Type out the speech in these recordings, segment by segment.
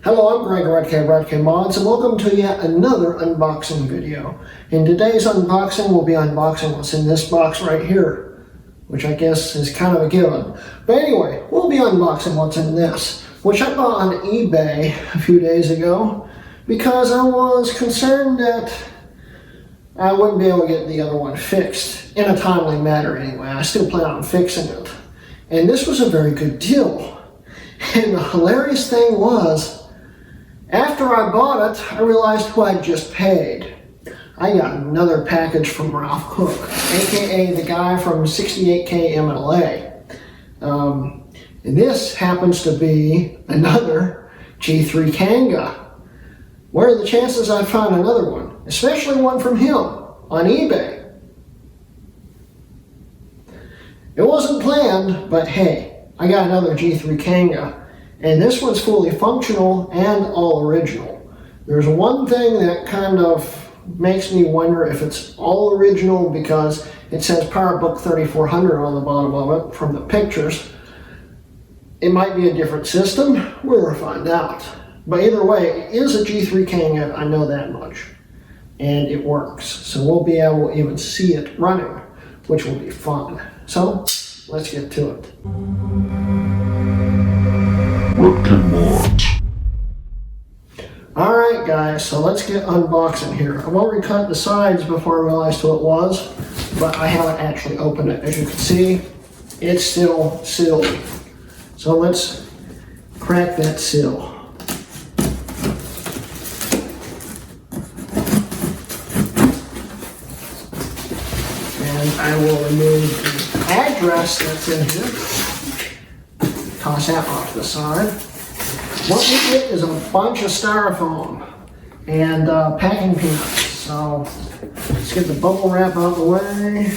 Hello, I'm Greg REDACTED Mods, and welcome to yet another unboxing video. In today's unboxing, we'll be unboxing what's in this box right here, which I guess is kind of a given. But anyway, we'll be unboxing what's in this, which I bought on eBay a few days ago because I was concerned that I wouldn't be able to get the other one fixed in a timely manner anyway. I still plan on fixing it. And this was a very good deal. And the hilarious thing was, after I bought it, I realized who I'd just paid. I got another package from Ralph Cook, aka the guy from 68K MLA. And this happens to be another G3 Kanga. What are the chances I'd find another one, especially one from him on eBay? It wasn't planned, but hey, I got another G3 Kanga. And this one's fully functional and all original. There's one thing that kind of makes me wonder if it's all original because it says PowerBook 3400 on the bottom of it from the pictures. It might be a different system. We'll find out. But either way, it is a G3 Kanga, I know that much. And it works. So we'll be able to even see it running, which will be fun. So let's get to it. Alright guys, so let's get unboxing here. I've already cut the sides before I realized who it was, but I haven't actually opened it. As you can see, it's still sealed. So let's crack that seal. And I will remove the address that's in here. Toss that off to the side. What we get is a bunch of styrofoam and packing peanuts. So let's get the bubble wrap out of the way.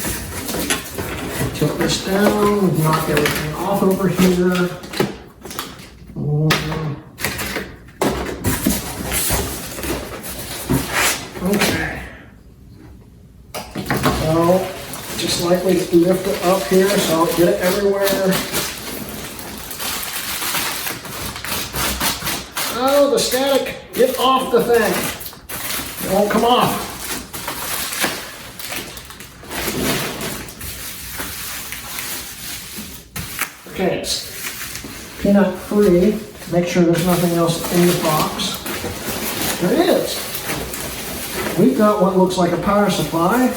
Tilt this down, knock everything off over here. Okay. So just lightly lift it up here so get it everywhere. Oh, the static, get off the thing. It won't come off. Okay, it's peanut free. Make sure there's nothing else in the box. There it is. We've got what looks like a power supply.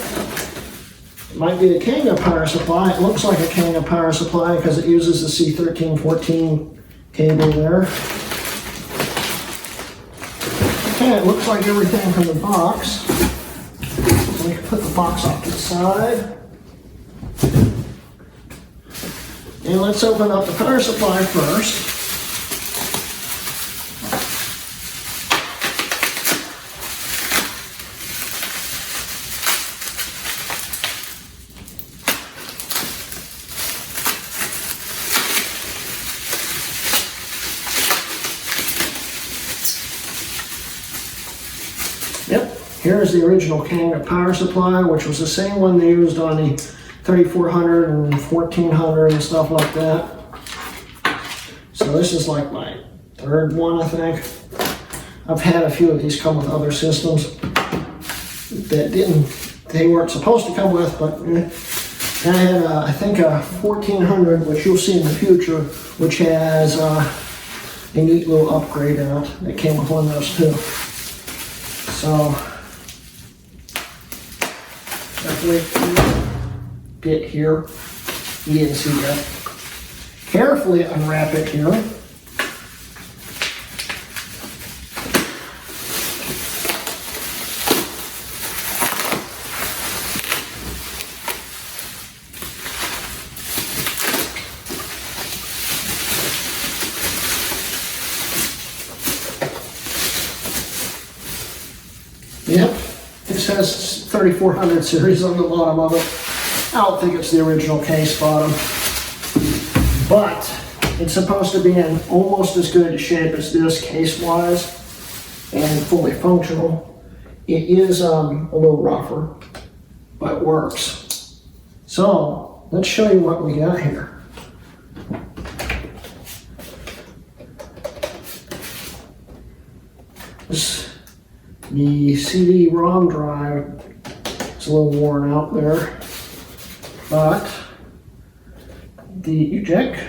It might be a Kanga power supply. It looks like a Kanga power supply because it uses the C1314 cable there. Okay, it looks like everything from the box. So we can put the box off to the side. And let's open up the power supply first. Yep, here's the original Kanga power supply, which was the same one they used on the 3400 and 1400 and stuff like that. So this is like my third one, I think. I've had a few of these come with other systems that they weren't supposed to come with, but I had, I think, a 1400, which you'll see in the future, which has a neat little upgrade in it that came with one of those too. So, definitely bit here. You didn't see that. Carefully unwrap it here. Yep, it says 3400 series on the bottom of it. I don't think it's the original case bottom, but it's supposed to be in almost as good a shape as this case-wise and fully functional. It is a little rougher, but it works. So let's show you what we got here. The CD-ROM drive is a little worn out there, but the eject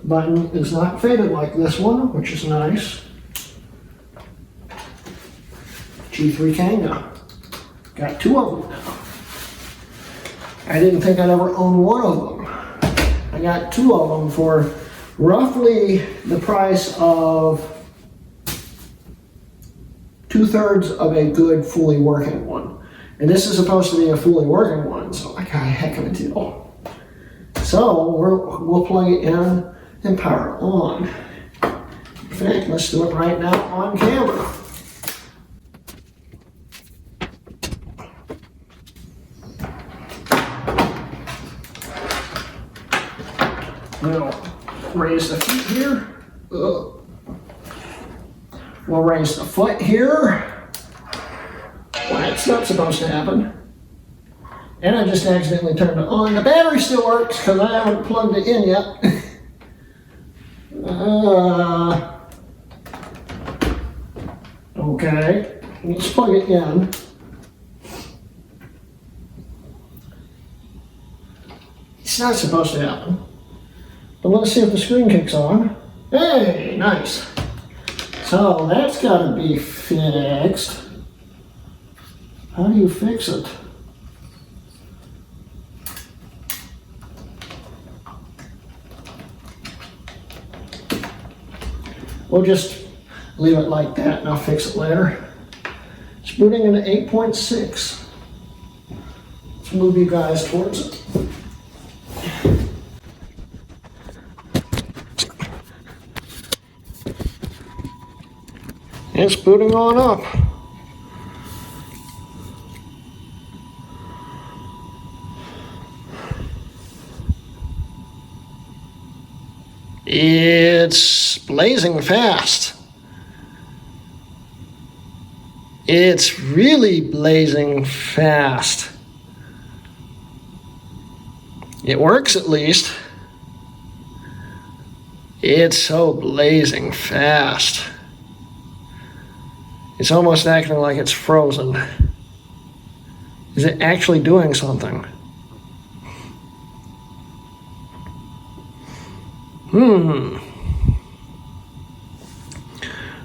button is not faded like this one, which is nice. G3 Kanga. Got 2 of them now. I didn't think I'd ever own 1 of them. I got 2 of them for roughly the price of 2/3 of a good fully working one. And this is supposed to be a fully working one, so I got a heck of a deal. So we'll plug it in and power it on. In fact, let's do it right now on camera. We'll raise the feet here. We'll raise the foot here. Well, it's not supposed to happen. And I just accidentally turned it on. The battery still works because I haven't plugged it in yet. Okay, let's plug it in. It's not supposed to happen. But let's see if the screen kicks on. Hey, nice. So that's got to be fixed. How do you fix it? We'll just leave it like that and I'll fix it later. It's booting into 8.6. Let's move you guys towards it. It's booting on up. It's blazing fast. It's really blazing fast. It works at least. It's so blazing fast. It's almost acting like it's frozen. Is it actually doing something?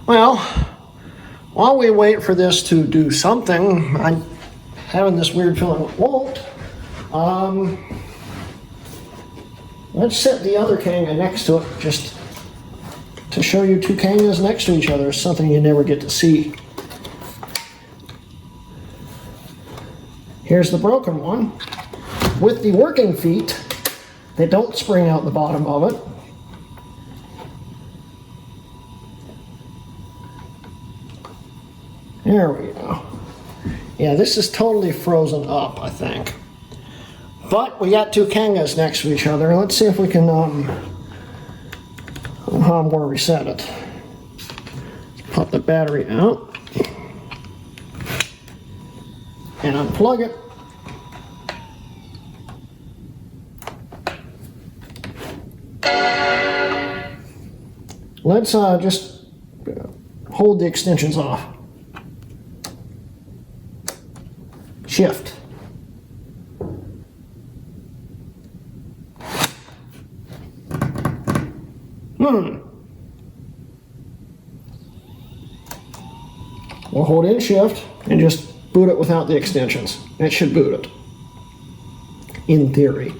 Well, while we wait for this to do something, I'm having this weird feeling it won't. Let's set the other Kanga next to it just to show you 2 Kangas next to each other. It's something you never get to see. Here's the broken one with the working feet. They don't spring out the bottom of it. There we go. Yeah, this is totally frozen up, I think. But we got 2 Kangas next to each other. Let's see if we can, I'm going to reset it. Let's pop the battery out. And unplug it. Let's just hold the extensions off. Shift. We'll hold in shift and just boot it without the extensions. That should boot it, in theory.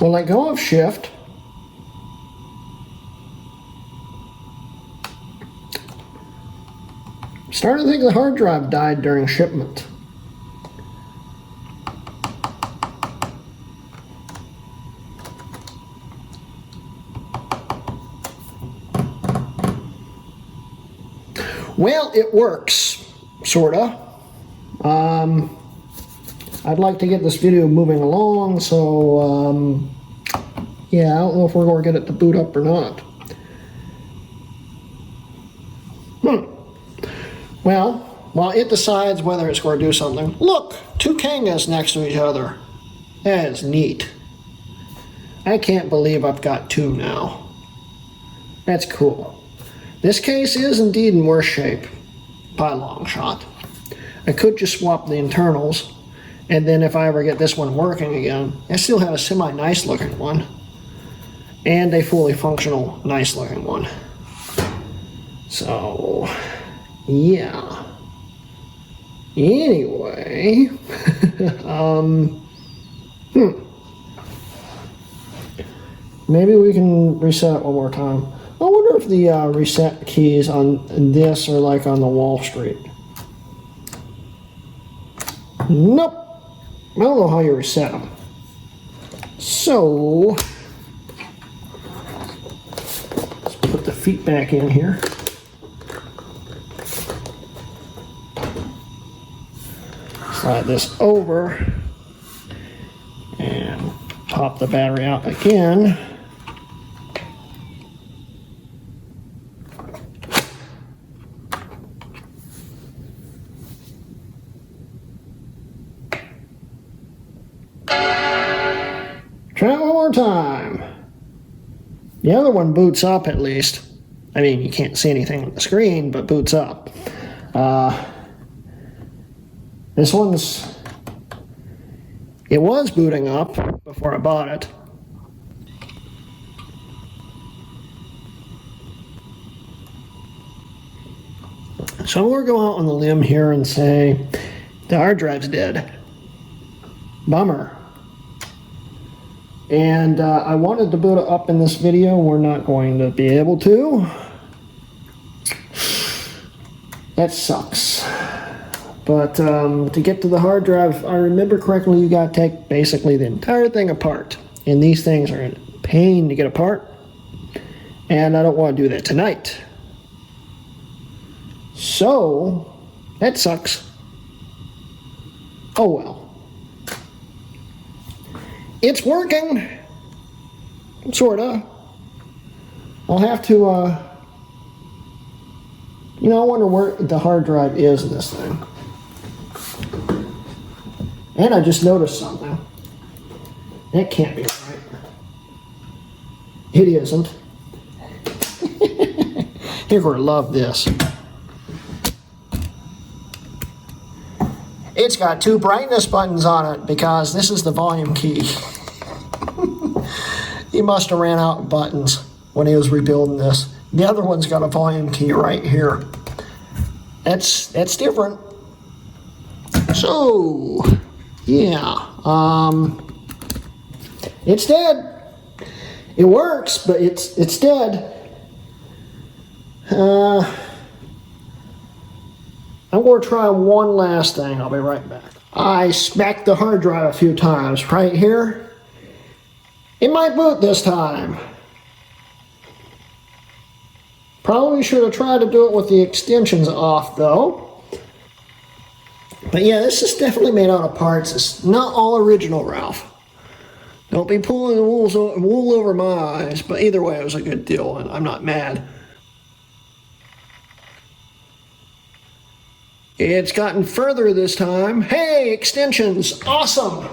We'll let go of shift. Starting to think the hard drive died during shipment. Well, it works, sorta. I'd like to get this video moving along, so yeah, I don't know if we're going to get it to boot up or not. Well, while it decides whether it's going to do something, look, 2 Kangas next to each other. That is neat. I can't believe I've got two now. That's cool. This case is indeed in worse shape by a long shot. I could just swap the internals, and then if I ever get this one working again, I still have a semi-nice looking one and a fully functional nice looking one. So yeah, anyway, maybe we can reset it one more time. I wonder if the reset keys on this are like on the Wall Street. Nope, I don't know how you reset them. So let's put the feet back in here. Slide this over and pop the battery out again. Try it one more time. The other one boots up at least. I mean, you can't see anything on the screen, but boots up. This one's, it was booting up before I bought it. So I'm going to go out on the limb here and say the hard drive's dead. Bummer. And I wanted to boot it up in this video. We're not going to be able to. That sucks. But to get to the hard drive, if I remember correctly, you got to take basically the entire thing apart. And these things are a pain to get apart. And I don't want to do that tonight. So, that sucks. Oh well. It's working, sorta. I'll have to, you know, I wonder where the hard drive is in this thing. And I just noticed something. That can't be right. It isn't. You're gonna love this. It's got two brightness buttons on it because this is the volume key. He must have ran out of buttons when he was rebuilding this. The other one's got a volume key right here. That's different. So, yeah, it's dead. It works, but it's dead. I'm going to try one last thing. I'll be right back. I smacked the hard drive a few times right here. It might boot this time. Probably should have tried to do it with the extensions off though. But yeah, this is definitely made out of parts. It's not all original, Ralph. Don't be pulling the wool over my eyes. But either way, it was a good deal and I'm not mad. It's gotten further this time. Hey, extensions, awesome.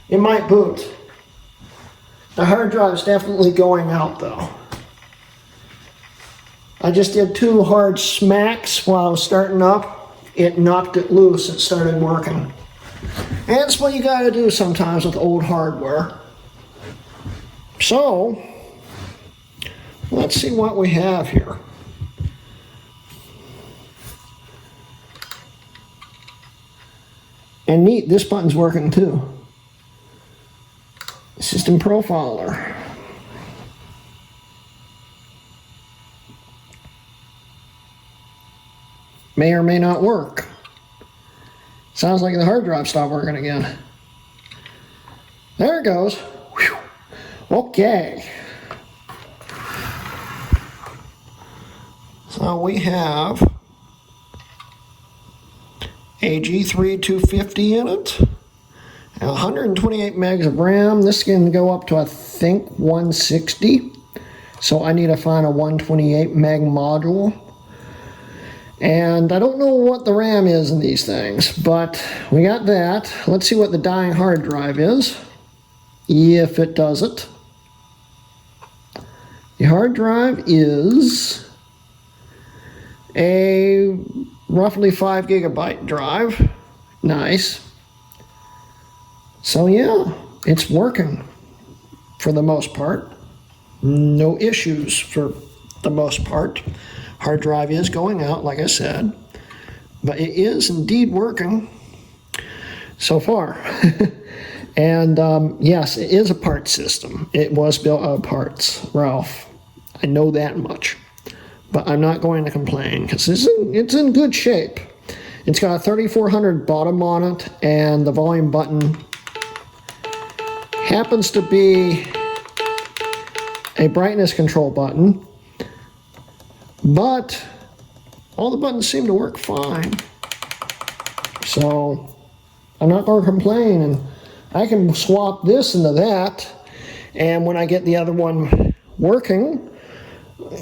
It might boot. The hard drive's definitely going out though. I just did two hard smacks while I was starting up. It knocked it loose, it started working. And that's what you gotta do sometimes with old hardware. So, let's see what we have here. And neat, this button's working too. System profiler. May or may not work. Sounds like the hard drive stopped working again. There it goes. Whew. Okay. So we have a G3 250 in it, 128 megs of RAM. This can go up to, I think, 160. So I need to find a 128 meg module. And I don't know what the RAM is in these things, but we got that. Let's see what the dying hard drive is. if it does it. The hard drive is a roughly 5 gigabyte drive. Nice. So yeah, it's working for the most part. No issues for the most part. Hard drive is going out, like I said, but it is indeed working so far. And yes, it is a part system. It was built out of parts, Ralph. I know that much. But I'm not going to complain because it's in good shape. It's got a 3400 bottom on it, and the volume button happens to be a brightness control button, but all the buttons seem to work fine. So I'm not going to complain, and I can swap this into that, and when I get the other one working,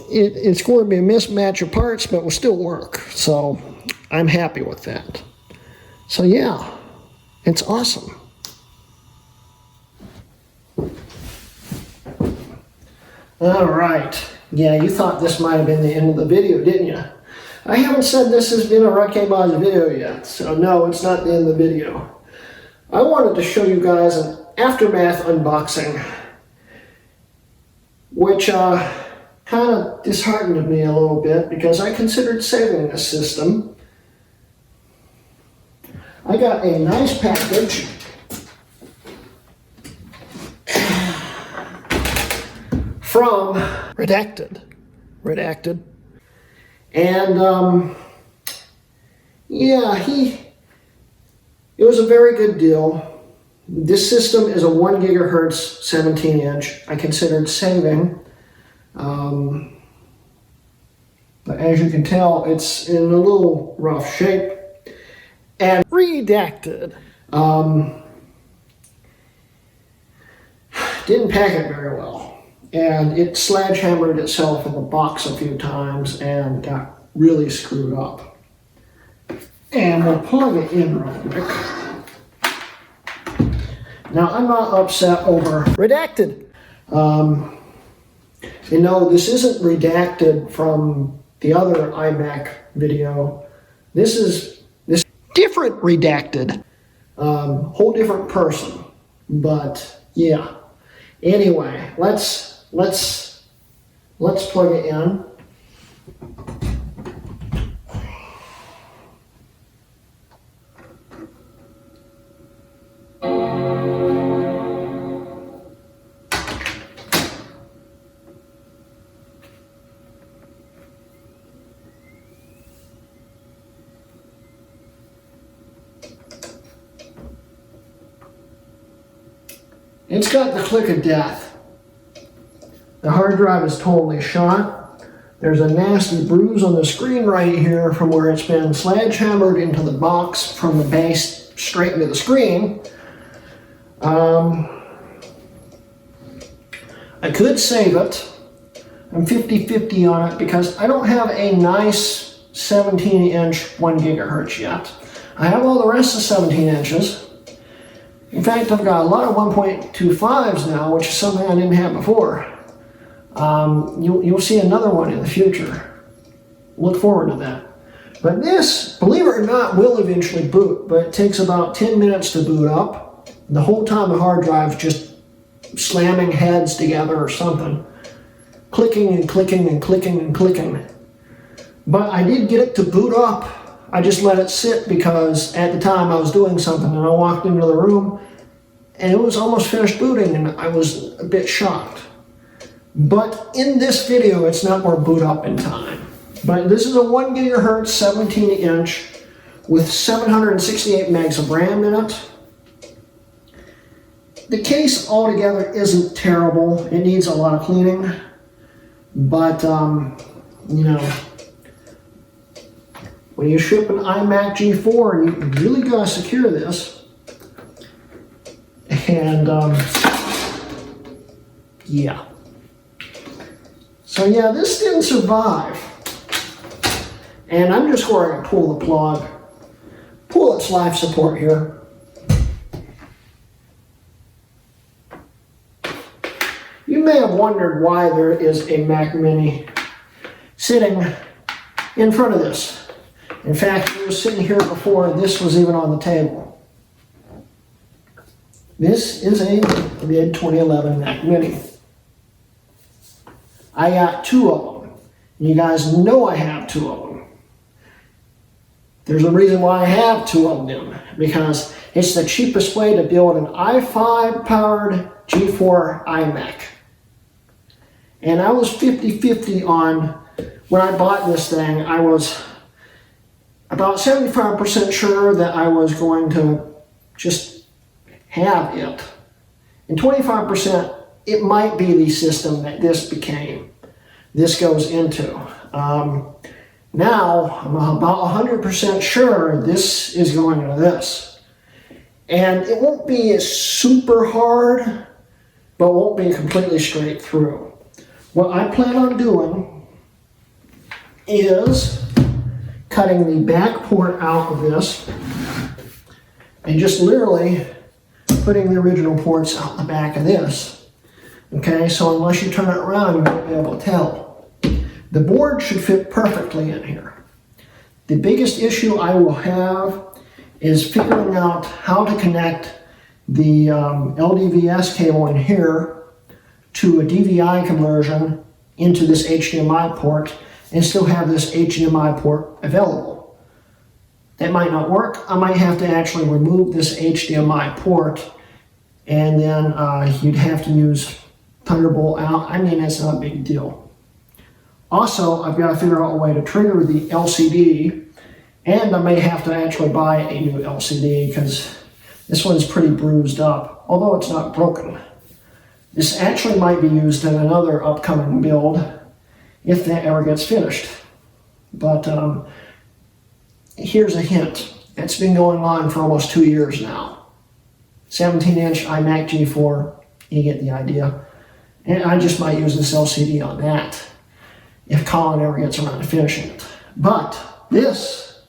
it's going to be a mismatch of parts, but will still work. So I'm happy with that. So yeah, it's awesome. All right. Yeah, you thought this might have been the end of the video, didn't you? I haven't said this has been a Rakemaj video yet, so no, it's not the end of the video. I wanted to show you guys an aftermath unboxing, which kind of disheartened me a little bit because I considered saving this system. I got a nice package from REDACTED. And yeah, it was a very good deal. This system is a 1 gigahertz 17-inch. I considered saving. But as you can tell, it's in a little rough shape. And REDACTED. Didn't pack it very well. And it sledgehammered itself in the box a few times and got really screwed up. And we'll plug it in real quick. Now, I'm not upset over REDACTED. You know, this isn't redacted from the other iMac video. This is different REDACTED. Whole different person. But yeah. Anyway, let's plug it in. It's got the click of death. The hard drive is totally shot. There's a nasty bruise on the screen right here from where it's been sledgehammered into the box from the base straight into the screen. I could save it. I'm 50-50 on it because I don't have a nice 17-inch 1 gigahertz yet. I have all the rest of 17 inches. In fact, I've got a lot of 1.25s now, which is something I didn't have before. You'll see another one in the future. Look forward to that. But this, believe it or not, will eventually boot, but it takes about 10 minutes to boot up. The whole time the hard drive's just slamming heads together or something. Clicking and clicking and clicking and clicking. But I did get it to boot up. I just let it sit because at the time I was doing something and I walked into the room and it was almost finished booting and I was a bit shocked. But in this video, it's not going to boot up in time. But this is a 1 gigahertz 17-inch with 768 megs of RAM in it. The case altogether isn't terrible. It needs a lot of cleaning. But, you know, when you ship an iMac G4, you really got to secure this. And, yeah. So yeah, this didn't survive. And I'm just going to pull the plug, pull its life support here. You may have wondered why there is a Mac Mini sitting in front of this. In fact, it was sitting here before this was even on the table. This is a mid-2011 Mac Mini. I got two of them. You guys know I have two of them. There's a reason why I have two of them, because it's the cheapest way to build an i5 powered G4 iMac. And I was 50-50 on, when I bought this thing, I was about 75% sure that I was going to just have it. And 25%, it might be the system that this goes into. Now, I'm about 100% sure this is going into this. And it won't be super hard, but won't be completely straight through. What I plan on doing is cutting the back port out of this and just literally putting the original ports out the back of this. Okay, so unless you turn it around, you won't be able to tell. The board should fit perfectly in here. The biggest issue I will have is figuring out how to connect the LDVS cable in here to a DVI conversion into this HDMI port and still have this HDMI port available. That might not work. I might have to actually remove this HDMI port, and then you'd have to use Thunderbolt out. I mean, that's not a big deal. Also, I've got to figure out a way to trigger the LCD, and I may have to actually buy a new LCD because this one's pretty bruised up, although it's not broken. This actually might be used in another upcoming build if that ever gets finished. But here's a hint. It's been going on for almost 2 years now. 17-inch iMac G4, you get the idea. And I just might use this LCD on that if Colin ever gets around to finishing it. But this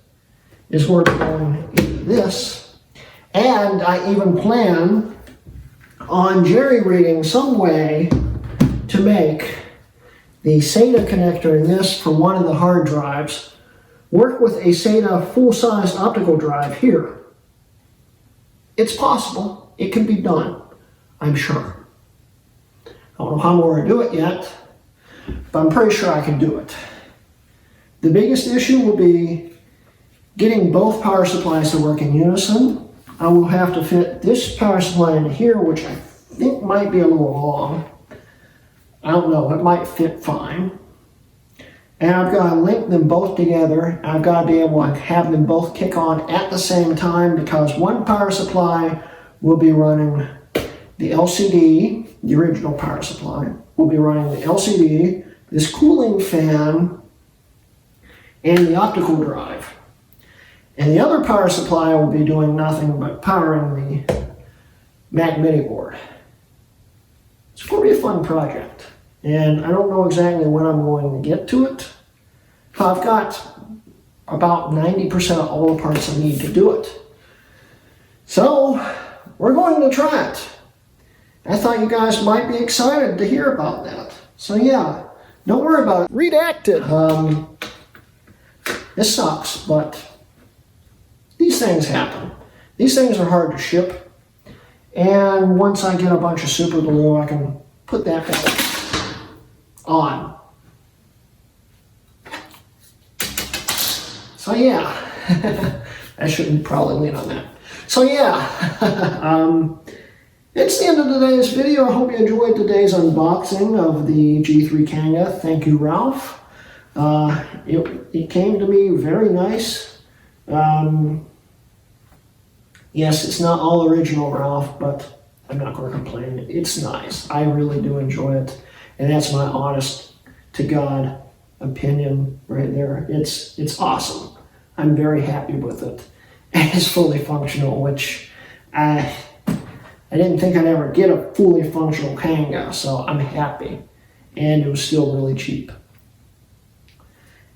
is where we're going into this. And I even plan on jerry-rigging some way to make the SATA connector in this for one of the hard drives work with a SATA full-size optical drive here. It's possible. It can be done, I'm sure. I don't know how I'm going to do it yet, but I'm pretty sure I can do it. The biggest issue will be getting both power supplies to work in unison. I will have to fit this power supply into here, which I think might be a little long. I don't know, it might fit fine. And I've got to link them both together. I've got to be able to have them both kick on at the same time, because one power supply will be running the LCD, the original power supply, will be running the LCD, this cooling fan, and the optical drive. And the other power supply will be doing nothing but powering the Mac Mini board. It's going to be a fun project. And I don't know exactly when I'm going to get to it. I've got about 90% of all the parts I need to do it. So, we're going to try it. I thought you guys might be excited to hear about that. So yeah, don't worry about it. Redacted. This sucks, but these things happen. These things are hard to ship. And once I get a bunch of super glue, I can put that back on. So yeah, I shouldn't probably lean on that. So yeah, it's the end of today's video. I hope you enjoyed today's unboxing of the G3 Kanga. Thank you, Ralph. It came to me very nice. Yes, it's not all original, Ralph, but I'm not going to complain. It's nice. I really do enjoy it. And that's my honest to God opinion right there. It's awesome. I'm very happy with it. And it's fully functional, which I didn't think I'd ever get a fully functional Kanga, so I'm happy. And it was still really cheap.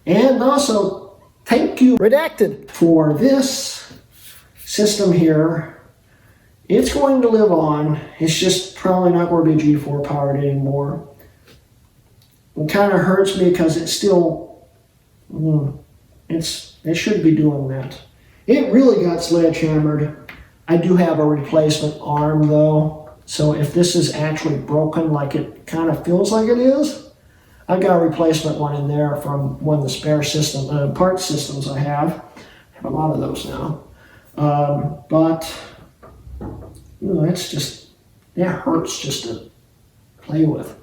And also, thank you, Redacted, for this system here. It's going to live on. It's just probably not going to be G4 powered anymore. It kind of hurts me because it's still, it should be doing that. It really got sledgehammered. I do have a replacement arm though. So if this is actually broken like it kind of feels like it is, I've got a replacement one in there from one of the spare part systems I have. I have a lot of those now. But it's just, it hurts just to play with.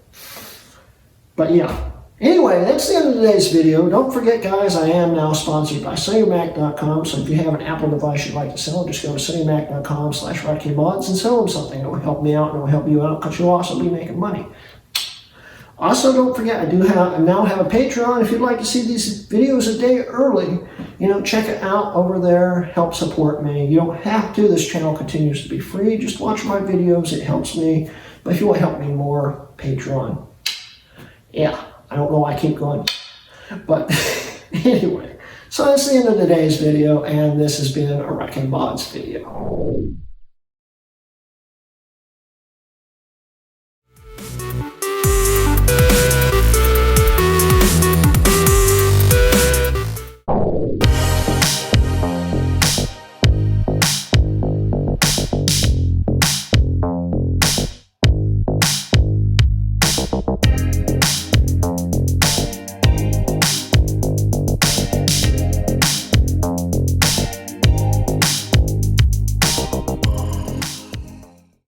But yeah. Anyway, that's the end of today's video. Don't forget, guys, I am now sponsored by SunnyMac.com. So if you have an Apple device you'd like to sell, just go to SunnyMac.com/RedKMods and sell them something. It will help me out and it will help you out because you'll also be making money. Also, don't forget, I now have a Patreon. If you'd like to see these videos a day early, check it out over there. Help support me. You don't have to. This channel continues to be free. Just watch my videos. It helps me. But if you want to help me more, Patreon. Yeah, I don't know why I keep going. But anyway, so that's the end of today's video, and this has been a RedKMods video.